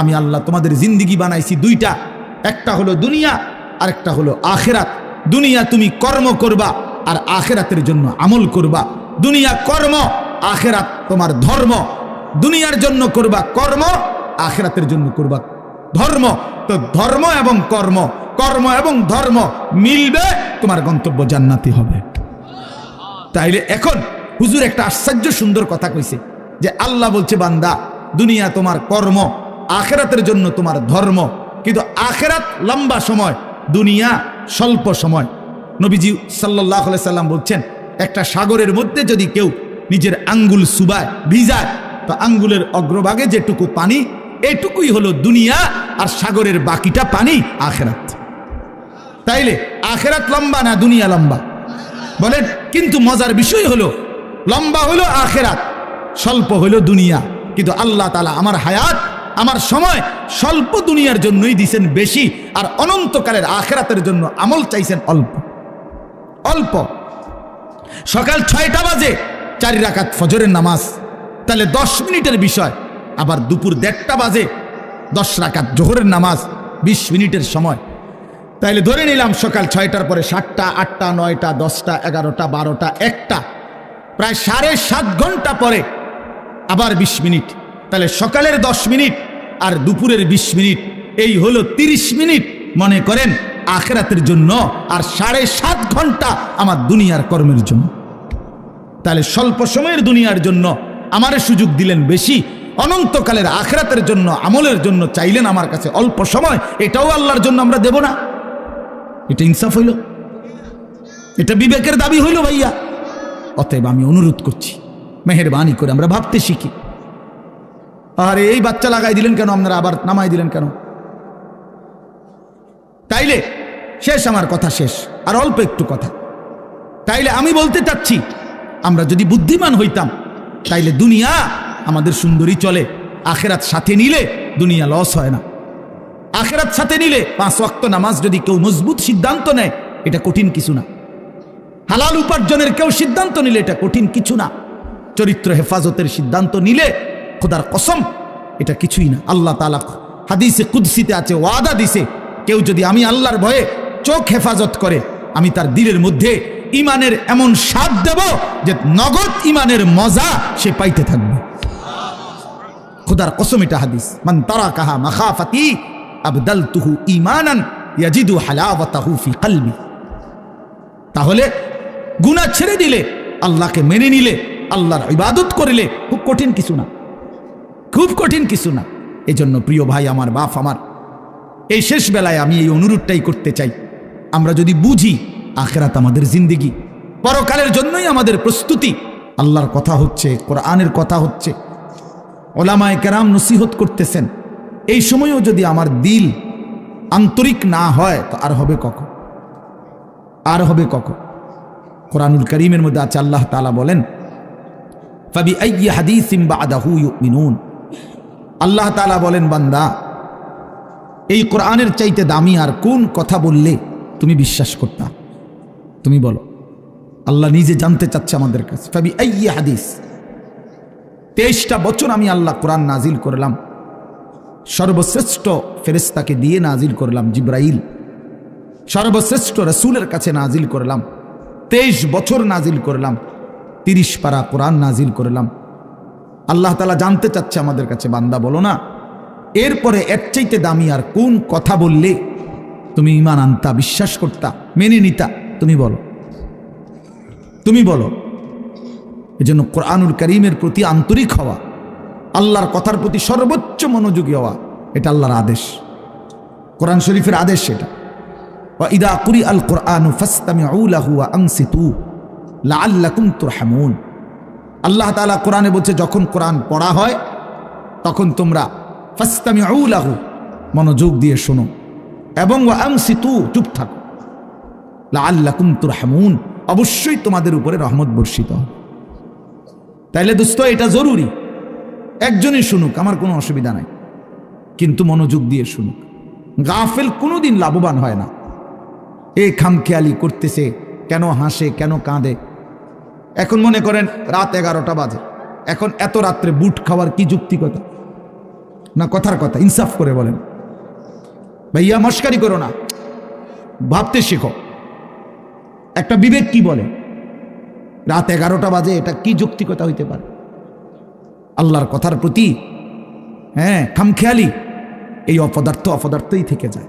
আমি আল্লাহ তোমাদের জিন্দিগি বানাইছি দুইটা, একটা হলো দুনিয়া আর একটা হলো আখেরাত। দুনিয়া তুমি কর্ম করবা আর আখেরাতের জন্য আমল করবা। দুনিয়া কর্ম, আখেরাত তোমার ধর্ম। দুনিয়ার জন্য করবা কর্ম, আখেরাতের জন্য করবা ধর্ম। তো ধর্ম এবং কর্ম, কর্ম এবং ধর্ম মিলবে, তোমার গন্তব্য জান্নাতি হবে। তাইলে এখন হুজুর একটা আশ্চর্য সুন্দর কথা কইছে যে আল্লাহ বলছে বান্দা দুনিয়া তোমার কর্ম, আখেরাতের জন্য তোমার ধর্ম। কিন্তু আখেরাত লম্বা সময়, দুনিয়া স্বল্প সময়। নবীজি সাল্লাল্লাহু আলাইহি সাল্লাম বলছেন একটা সাগরের মধ্যে যদি কেউ নিজের আঙ্গুল সুবায়, ভিজায়, তো আঙ্গুলের অগ্রভাগে যেটুকু পানি এটুকুই হলো দুনিয়া, আর সাগরের বাকিটা পানি আখেরাত। তাইলে আখেরাত লম্বা না দুনিয়া লম্বা বলেন? কিন্তু মজার বিষয় হলো লম্বা হলো আখেরাত, স্বল্প হলো দুনিয়া। কিন্তু আল্লাহ তাআলা আমার হায়াত, আমার সময় স্বল্প দুনিয়ার জন্যই দিয়েছেন বেশি, আর অনন্তকালের আখেরাতের জন্য আমল চাইছেন অল্প অল্প। সকাল 6টা বাজে 4 রাকাত ফজরের নামাজ, তাহলে 10 মিনিটের বিষয়। আবার দুপুর 1:30টা বাজে 10 রাকাত জোহরের নামাজ, 20 মিনিটের সময়। তাইলে ধরে নিলাম সকাল 6টার পরে 7টা, 8টা, 9টা, 10টা, 11টা, 12টা, 1টা, প্রায় 7.5 ঘন্টা পরে আবার 20 মিনিট। তাহলে সকালের 10 মিনিট আর দুপুরের 20 মিনিট, এই হলো 30 মিনিট মনে করেন আখেরাতের জন্য, আর 7.5 ঘন্টা আমার দুনিয়ার কর্মের জন্য। তাহলে স্বল্প সময়ের দুনিয়ার জন্য আমারে সুযোগ দিলেন বেশি, অনন্তকালের আখেরাতের জন্য আমলের জন্য চাইলেন আমার কাছে অল্প সময়। এটাও আল্লাহর জন্য আমরা দেব না? এটা ইনসাফ হইল? এটা বিবেকের দাবি হইল ভাইয়া? অতএব আমি অনুরোধ করছি, মেহেরবানি করে আমরা ভাবতে শিখি। আরে এই বাচ্চা লাগাই দিলেন কেন আপনারা, আবার নামাই দিলেন কেন? তাইলে শেষ, আমার কথা শেষ, আর অল্প একটু কথা। তাইলে আমি বলতে চাচ্ছি, আমরা যদি বুদ্ধিমান হইতাম তাইলে দুনিয়া আমাদের সুন্দরী চলে, আখেরাত সাথে নিলে দুনিয়া লস হয় না। আখেরাত সাথে নিলে 5 ওয়াক্ত নামাজ যদি কেউ মজবুত সিদ্ধান্ত নেয়, এটা কঠিন কিছু না। হালাল উপার্জনের কেউ সিদ্ধান্ত নিলে এটা কঠিন কিছু না। চরিত্র হেফাজতের সিদ্ধান্ত নিলে খোদার কসম এটা কিছুই না। আল্লাহ তাআলা হাদিসে কুদসিতে আছে, ওয়াদা দিছে, কেউ যদি আমি আল্লাহর ভয়ে চোখ হেফাজত করে, আমি তার দিলের মধ্যে ইমানের এমন স্বাদ দেব যে নগদ ইমানের মজা সে পাইতে থাকবে। খোদার কসম এটা হাদিস। মান তারাকাহা মাখাফাতি আবদালতুহু ঈমানান ইয়াজিদু হালাওয়াতাহু ফি কলবি। তাহলে গুনাহ ছেড়ে দিলে, আল্লাহকে মেনে নিলে, আল্লাহর ইবাদত করলে খুব কঠিন কিছু না, খুব কঠিন কিছু না। এজন্য প্রিয় ভাই আমার, বাপ আমার, এই শেষ বেলায় আমি এই অনুরোধটাই করতে চাই, আমরা যদি বুঝি আখেরাত আমাদের জিন্দেগি, পরকালের জন্যই আমাদের প্রস্তুতি। আল্লাহর কথা হচ্ছে, কোরআনের কথা হচ্ছে, ওলামায়ে কেরাম নসিহত করতেছেন, এই সময়ও যদি আমার দিল আন্তরিক না হয় তো আর হবে কখন? আর হবে কখন? কোরআনুল কারীমের মধ্যে আছে, আল্লাহ তাআলা বলেন ফাবিআইয়ি হাদিসিন বা'দাহু ইউমিনুন। আল্লাহ তাআলা বলেন, বান্দা এই কোরআনের চাইতে দামি আর কোন কথা বললে তুমি বিশ্বাস করতা? তুমি বলো। আল্লাহ নিজে জানতে চাচ্ছে আমাদের কাছে। ফাবিআইয়ি হাদিস, 23টা বছর আমি আল্লাহ কোরআন নাজিল করলাম, সর্বশ্রেষ্ঠ ফেরেশতাকে দিয়ে নাজিল করলাম, জিবরাইল, সর্বশ্রেষ্ঠ রাসূলের কাছে নাজিল করলাম, 23 বছর নাজিল করলাম, 30 পারা কোরআন নাজিল করলাম। আল্লাহ তাআলা জানতে চাচ্ছে আমাদের কাছে, বান্দা বলো না এরপরে এর চাইতে দামি আর কোন কথা বললে তুমি ঈমান আনতা, বিশ্বাস করতা, মেনে নিতা? তুমি বলো, তুমি বলো। এজন্য কোরআনুল কারীমের প্রতি আন্তরিক হওয়া, আল্লাহর কথার প্রতি সর্বোচ্চ মনোযোগী হওয়া, এটা আল্লাহর আদেশ, কোরআন শরীফের আদেশ এটা। ওয়া ইদা কুরিআল কুরআনু ফাসতামিউ লাহু ওয়া আনসিতু লাআল্লাকুম তুরহামুন। আল্লাহ তাআলা কোরআনে বলছে, যখন কোরআন পড়া হয় তখন তোমরা ফাসতামিউ লাহু, মনোযোগ দিয়ে শোনো, এবং ওয়া আনসিতু, চুপ থাকো, লাআল্লাকুম তুরহামুন, অবশ্যই তোমাদের উপরে রহমত বর্ষিত হবে। তাইলে দোস্ত এটা জরুরি, একজনই শুনুক, আমার কোনো অসুবিধা নাই, কিন্তু মনোযোগ দিয়ে শুনুক। গাফেল কোনোদিন লাভবান হয় না। এই খামখেয়ালি করতেছে, কেন হাসে, কেন কাঁদে। এখন মনে করেন রাত 11টা বাজে, এখন এত রাত্রে বুট খাওয়ার কি যুক্তিকতা? না কথার কথা? ইনসাফ করে বলেন। ভাইয়া মস্কারি করো না, ভাবতে শেখো। একটা বিবেক কি বলে? রাত 11টা বাজে, এটা কি যৌক্তিকতা হইতে পারে? আল্লাহর কথার প্রতি খামখেয়ালি, এই অপদার্থই থেকে যায়।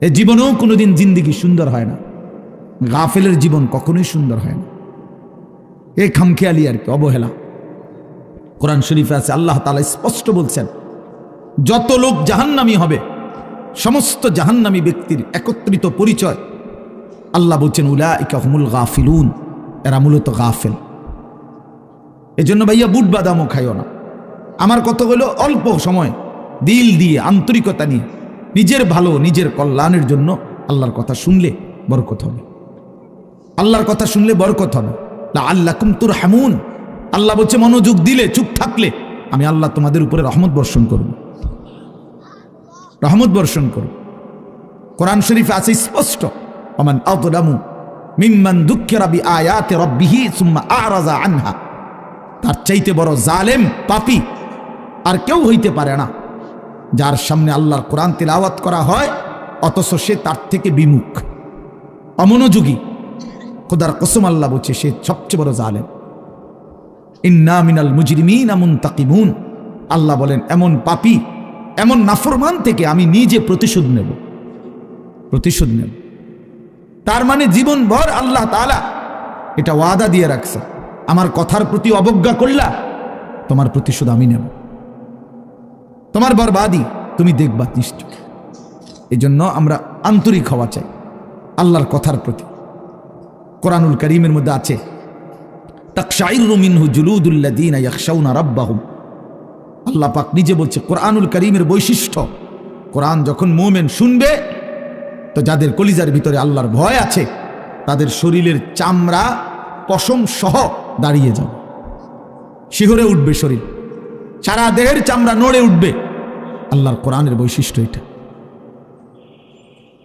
এ জীবনেও কোনোদিন জিন্দিগি সুন্দর হয় না। গাফেলের জীবন কখনোই সুন্দর হয় না। এই খামখেয়ালি আর কি, অবহেলা। কোরআন শরীফে আছে, আল্লাহ তাআলা স্পষ্ট বলছেন, যত লোক জাহান্নামী হবে, সমস্ত জাহান্নামী ব্যক্তির একত্রিত পরিচয় আল্লাহ বলছেন উলাইকা হুমুল গাফিলুন, এরা মূলত গাফেল। এজন্য ভাইয়া বুট বাদামও খাইও না। আমার কথা হলো, অল্প সময় দিল দিয়ে, আন্তরিকতা নিয়ে, নিজের ভালো, নিজের কল্যাণের জন্য আল্লাহর কথা শুনলে বরকত হবে। আল্লাহর কথা শুনলে বরকত হবে। লাআল্লাকুম তুরহামুন, আল্লাহ বলছে মনোযোগ দিলে, চুপ থাকলে আমি আল্লাহ তোমাদের উপরে রহমত বর্ষণ করব, রহমত বর্ষণ করব। কোরআন শরীফে আছে স্পষ্ট, ওমান আযলামু মিম্মান যুক্কিরা বিআয়াতি রাব্বিহি সুম্মা আ'রাযা আনহা। তার চাইতে বড় জালেম, পাপী আর কেউ হইতে পারে না, যার সামনে আল্লাহর কোরআন তিলাওয়াত করা হয় অথচ সে তার থেকে বিমুখ, অমনোযোগী। খোদার কসম, আল্লাহ বলছে সে সবচেয়ে বড় জালেম। ইন্না মিনাল মুজরিমিনা মুনতাকিমুন, আল্লাহ বলেন এমন পাপী, এমন নাফরমান থেকে আমি নিজে প্রতিশোধ নেব, প্রতিশোধ নেব। তার মানে জীবনভর আল্লাহ তাআলা এটা ওয়াদা দিয়ে রাখছে, আমার কথার প্রতি অবজ্ঞা করলা, তোমার প্রতিশোধ আমি নেব, তোমার বরবাদি তুমি দেখবা নিশ্চয়। এই জন্য আমরা আন্তরিক হওয়া চাই আল্লাহর কথার প্রতি। কোরআনুল কারীমের মধ্যে আছে, তাকশাইরু মিনহু জুলুদুল্লাযীনা ইয়াখশাউনা রাব্বাহুম। আল্লাহ পাক নিজে বলছে, কোরআনুল কারীমের বৈশিষ্ট্য, কোরআন যখন মুমিন শুনবে, তো যাদের কলিজার ভিতরে আল্লাহর ভয় আছে, তাদের শরীরের চামড়া পশম সহ দাঁড়িয়ে যাবে, শিহরে উঠবে শরীর, সারা দেহের চামড়া নড়ে উঠবে। আল্লাহর কোরআনের বৈশিষ্ট্য এটা।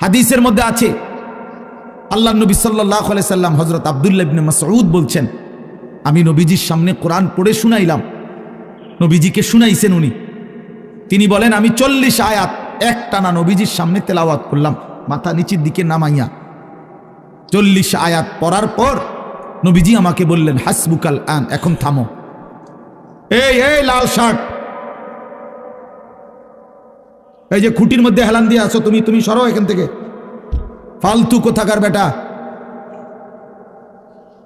হাদিসের মধ্যে আছে, আল্লাহ নবী সাল্লাল্লাহু আলাইহি সাল্লাম হযরত আব্দুল্লাহ ইবনে মাসউদ বলছেন, আমি নবীজির সামনে কোরআন পড়ে শুনাইলাম, নবীজিকে শুনাইছেন উনি। তিনি বলেন, আমি 40 আয়াত একটানা নবীজির সামনে তেলাওয়াত করলাম, মাথা নিচের দিকে নামাইয়া। 40 আয়াত পড়ার পর নবীজি আমাকে বললেন, হাসবুকাল আন, এখন থামো। এই লাল শার্ট, এই যে খুঁটির মধ্যে হেলান দিয়ে আছো তুমি, তুমি সরো এখান থেকে, ফালতু কোথাকার বেটা,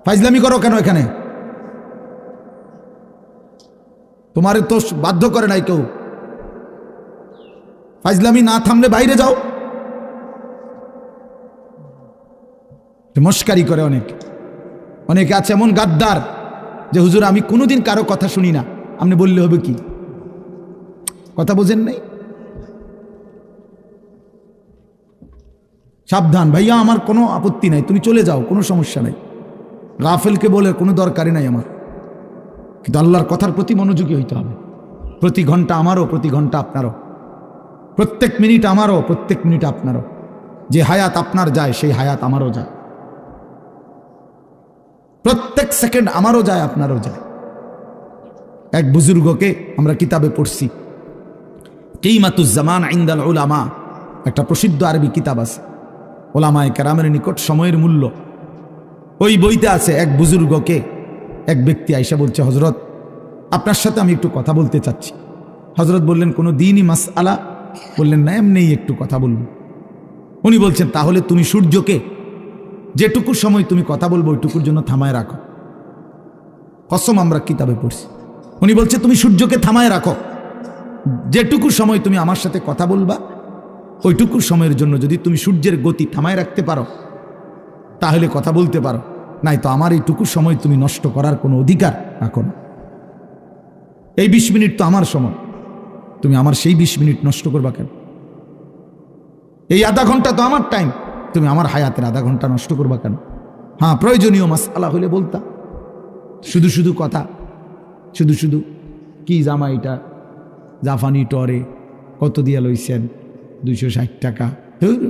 ফাইজলামি করো কেন এখানে? তোমারে তো বাধ্য করে নাই কেউ, ফাইজলামি না থামলে বাইরে যাও। মস্কারি করে অনেকে আছে এমন গাদ্দার যে হুজুর আমি কোনোদিন কারো কথা শুনি না, আপনি বললে হবে কি? কথা বোঝেন নাই? সাবধান ভাইয়া, আমার কোনো আপত্তি নাই, তুমি চলে যাও, কোনো সমস্যা নাই। গাফেলকে বলে কোনো দরকারই নাই আমার, কিন্তু আল্লাহর কথার প্রতি মনোযোগী হইতে হবে। প্রতি ঘন্টা আমারও, প্রতি ঘন্টা আপনারও, প্রত্যেক মিনিট আমারও, প্রত্যেক মিনিট আপনারও। যে হায়াত আপনার যায় সেই হায়াত আমারও যায়, প্রত্যেক সেকেন্ড আমারও যায়, আপনারও যায়। এক বুজুর্গকে আমরা কিতাবে পড়ছি, কিমাতুজ জামান ইনদাল উলামা, একটা প্রসিদ্ধ আরবি কিতাব আছে, ওলামায়ে কেরামের নিকট সময়ের মূল্য। ওই বইতে আছে, এক বুজুর্গকে এক ব্যক্তি আইসা বলছে, হজরত আপনার সাথে আমি একটু কথা বলতে চাচ্ছি। হজরত বললেন, কোনো দিনই মাসআলা? বললেন না, এমনি একটু কথা বলবো। উনি বলছেন, তাহলে তুমি সূর্যকে যেটুকু সময় তুমি কথা বলবো ওইটুকুর জন্য থামায় রাখো। কসম আমরা কিতাবে পড়ছি। উনি বলছে, তুমি সূর্যকে থামায় রাখো, যেটুকু সময় তুমি আমার সাথে কথা বলবা ওইটুকু সময়ের জন্য যদি তুমি সূর্যের গতি থামায় রাখতে পারো তাহলে কথা বলতে পারো, নাই তো আমার এইটুকু সময় তুমি নষ্ট করার কোনো অধিকার রাখো না। এই 20 মিনিট তো আমার সময়, তুমি আমার সেই 20 মিনিট নষ্ট করবা কেন? এই আধা ঘন্টা তো আমার টাইম, তুমি আমার হায়াতের আধা ঘন্টা নষ্ট করবা কেন? হ্যাঁ, প্রয়োজনীয় মাসআলা হলে বলতা, শুধু শুধু কথা, শুধু শুধু কি জামাইটা জাফানি টরে কত দিয়া লইছেন? 260 টাকা।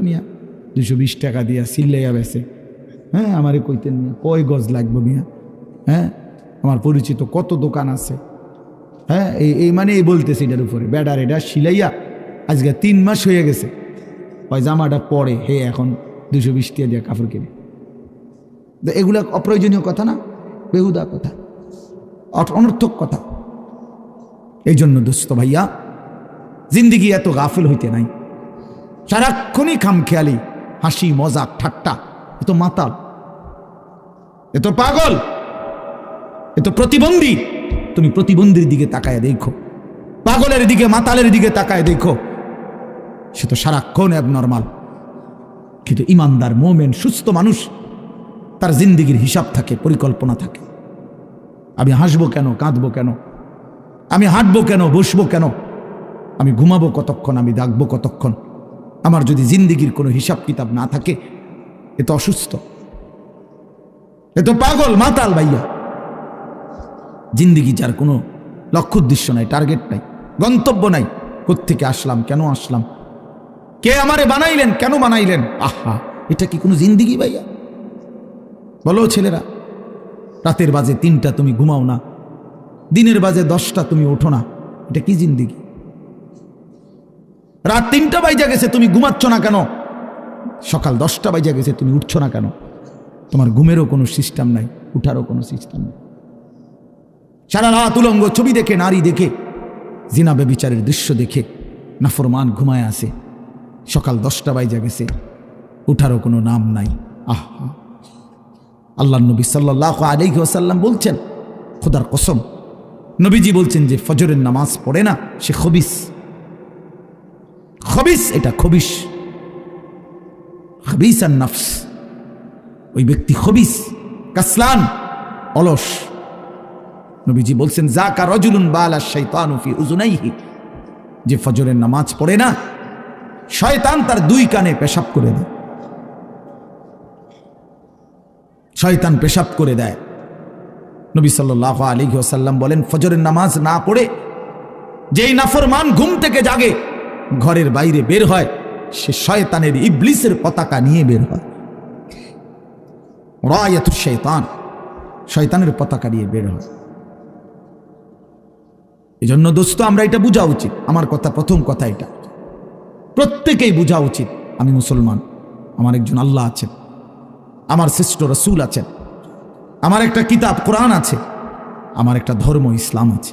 মিয়া 220 টাকা দিয়া সিল্লাইয়া বেছে। হ্যাঁ, আমারে কইতেন মিয়া কয় গজ লাগবে মিয়া? হ্যাঁ, আমার পরিচিত কত দোকান আছে, হ্যাঁ, এই মানে এই বলতেছে এটার উপরে ব্যাডার এটা সিলাইয়া আজকে 3 মাস হয়ে গেছে, ওই জামাটা পরে হে এখন 220 টাকা দিয়ে কাপড় কিনে। এগুলা অপ্রয়োজনীয় কথা না, বেহুদা কথা, অনর্থক কথা। এই জন্য দোস্ত ভাইয়া, জিন্দিগি এত গাফিল হইতে নাই, সারাক্ষণই খামখেয়ালি, হাসি মজাক ঠাট্টা, এ তো মাতাল, এ তো পাগল, এ তো প্রতিবন্ধী। তুমি প্রতিবন্ধীর দিকে তাকায় দেখো, পাগলের দিকে মাতালের দিকে তাকায় দেখো, সে তো সারাক্ষণ অ্যাবনর্মাল। কিন্তু ইমানদার মোমেন সুস্থ মানুষ, তার জিন্দিগির হিসাব থাকে, পরিকল্পনা থাকে। আমি হাসবো কেন, কাঁদবো কেন, আমি হাঁটবো কেন, বসবো কেন, আমি ঘুমাবো কতক্ষণ, আমি জাগবো কতক্ষণ। আমার যদি জিন্দিগির কোনো হিসাব কিতাব না থাকে, এ তো অসুস্থ, এ তো পাগল মাতাল ভাইয়া। জিন্দিগি যার কোনো লক্ষ্য উদ্দেশ্য নাই, টার্গেট নাই, গন্তব্য নাই, কোত্থেকে আসলাম, কেন আসলাম, কে আমারে বানাইলেন, কেন বানাইলেন, আহা, এটা কি কোনো জিন্দিগি ভাইয়া? বলো ছেলেরা, রাতের বাজে 3টা তুমি ঘুমাও না, দিনের বাজে 10টা তুমি ওঠো না, এটা কি জিন্দিগি? রাত 3টা বাজে গেছে তুমি ঘুমাচ্ছ না কেন? সকাল 10টা বাজে গেছে তুমি উঠছো না কেন? তোমার ঘুমেরও কোনো সিস্টেম নাই, উঠারও কোনো সিস্টেম নেই। সারা রাত উলঙ্গ ছবি দেখে, নারী দেখে, জিনা ব্যভিচারের দৃশ্য দেখে নাফরমান ঘুমায় আসে, সকাল 10টা বাজে গেছে, উঠারও কোনো নাম নাই। আহা, আল্লাহ নবী সাল্লাল্লাহু আলাইহি ওয়াসাল্লাম বলছেন, খোদার কসম, নবীজি বলছেন যে ফজরের নামাজ পড়ে না, সে খবিস। খবিস, এটা খবিস, খবিস আর নফস, ওই ব্যক্তি খবিস, কাসলান, অলস। নবীজি বলছেন, যাকা রাজুলুন বালা শাইতানু ফি উযুনাইহি, যে ফজরের নামাজ পড়ে না, শয়তান তার 2 কানে পেশাব করে দেয়, শয়তান পেশাব করে দেয়। নবী সাল্লাল্লাহু আলাইহি ওয়াসাল্লাম বলেন, ফজরের নামাজ না পড়ে যেই নাফরমান ঘুম থেকে জাগে, ঘরের বাইরে বের হয়, সে শয়তানের, ইবলিসের পতাকা নিয়ে বের হয়। রায়াতুশ শাইতান, শয়তানের পতাকা নিয়ে বের হয়। এজন্য দোস্ত, আমরা এটা বোঝা উচিত। আমার কথা, প্রথম কথা এটা প্রত্যেকেই বোঝা উচিত, আমি মুসলমান, আমার একজন আল্লাহ আছেন, আমার শ্রেষ্ঠ রাসূল আছেন, আমার একটা কিতাব কোরআন আছে, আমার একটা ধর্ম ইসলাম আছে।